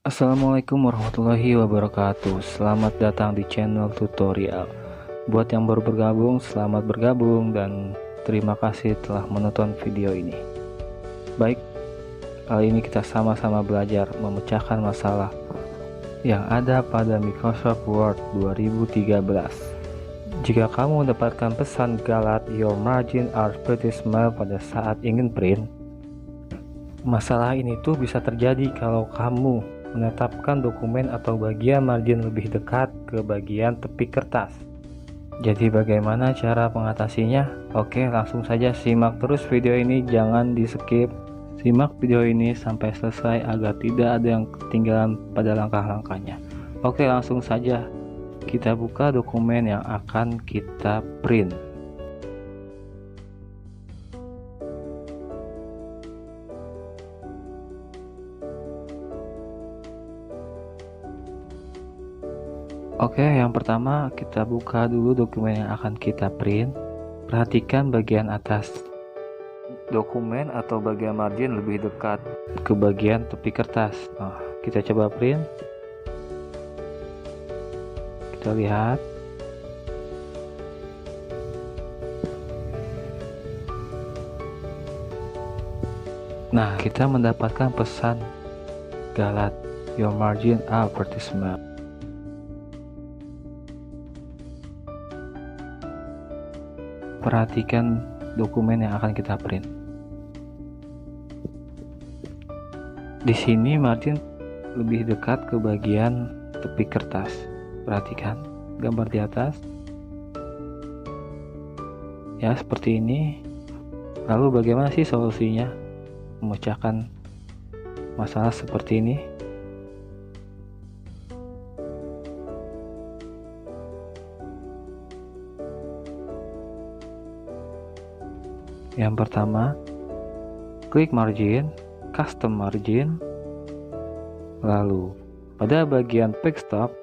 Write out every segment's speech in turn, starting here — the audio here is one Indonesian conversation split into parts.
Assalamualaikum warahmatullahi wabarakatuh. Selamat datang di channel tutorial. Buat yang baru bergabung, selamat bergabung dan terima kasih telah menonton video ini. Baik, kali ini kita sama-sama belajar memecahkan masalah yang ada pada Microsoft Word 2013. Jika kamu mendapatkan pesan galat "Your margin are pretty small" pada saat ingin print, masalah ini tuh bisa terjadi kalau kamu menetapkan dokumen atau bagian margin lebih dekat ke bagian tepi kertas. Jadi bagaimana cara mengatasinya? Oke, langsung saja simak terus video ini, jangan di skip. Simak video ini sampai selesai agar tidak ada yang ketinggalan pada langkah-langkahnya. Oke, langsung saja kita buka dokumen yang akan kita print. Oke, yang pertama kita buka dulu dokumen yang akan kita print. Perhatikan bagian atas dokumen atau bagian margin lebih dekat ke bagian tepi kertas. Nah, kita coba print. Kita lihat. Nah, kita mendapatkan pesan galat "Your margin are pretty small". Perhatikan dokumen yang akan kita print. Di sini margin lebih dekat ke bagian tepi kertas. Perhatikan gambar di atas. Ya, seperti ini. Lalu bagaimana sih solusinya memecahkan masalah seperti ini? Yang pertama, klik margin, custom margin, lalu pada bagian backstop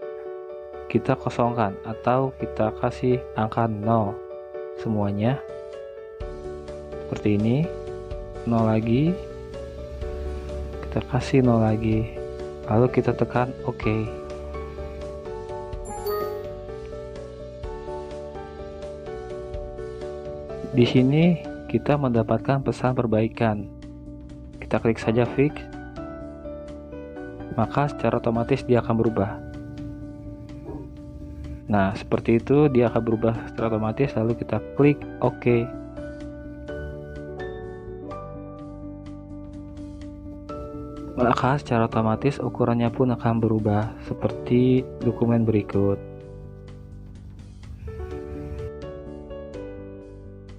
kita kosongkan atau kita kasih angka 0 semuanya seperti ini. 0 lagi, kita kasih 0 lagi, lalu kita tekan OK. Di sini kita mendapatkan pesan perbaikan. Kita klik saja fix, maka secara otomatis dia akan berubah. Nah, seperti itu dia akan berubah secara otomatis, lalu kita klik OK. Maka secara otomatis ukurannya pun akan berubah seperti dokumen berikut.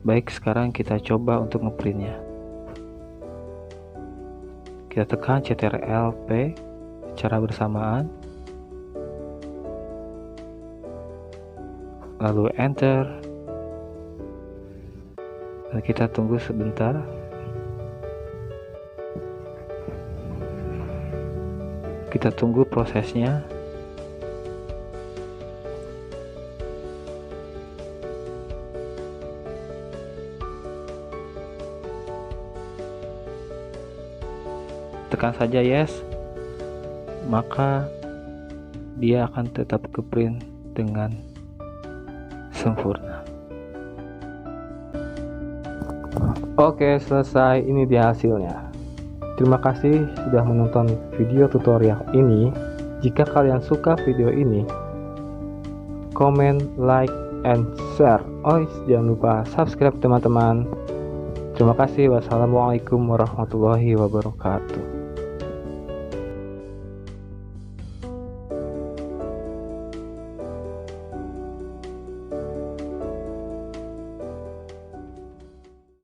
Baik, sekarang kita coba untuk ngeprintnya. Kita tekan Ctrl+P secara bersamaan, lalu enter, dan kita tunggu sebentar. Kita tunggu prosesnya. Tekan saja yes, maka dia akan tetap ke print dengan sempurna. Oke, selesai. Ini dia hasilnya. Terima kasih sudah menonton video tutorial ini. Jika kalian suka video ini, comment, like, and share. Oh, jangan lupa subscribe teman-teman. Terima kasih. Wassalamualaikum warahmatullahi wabarakatuh.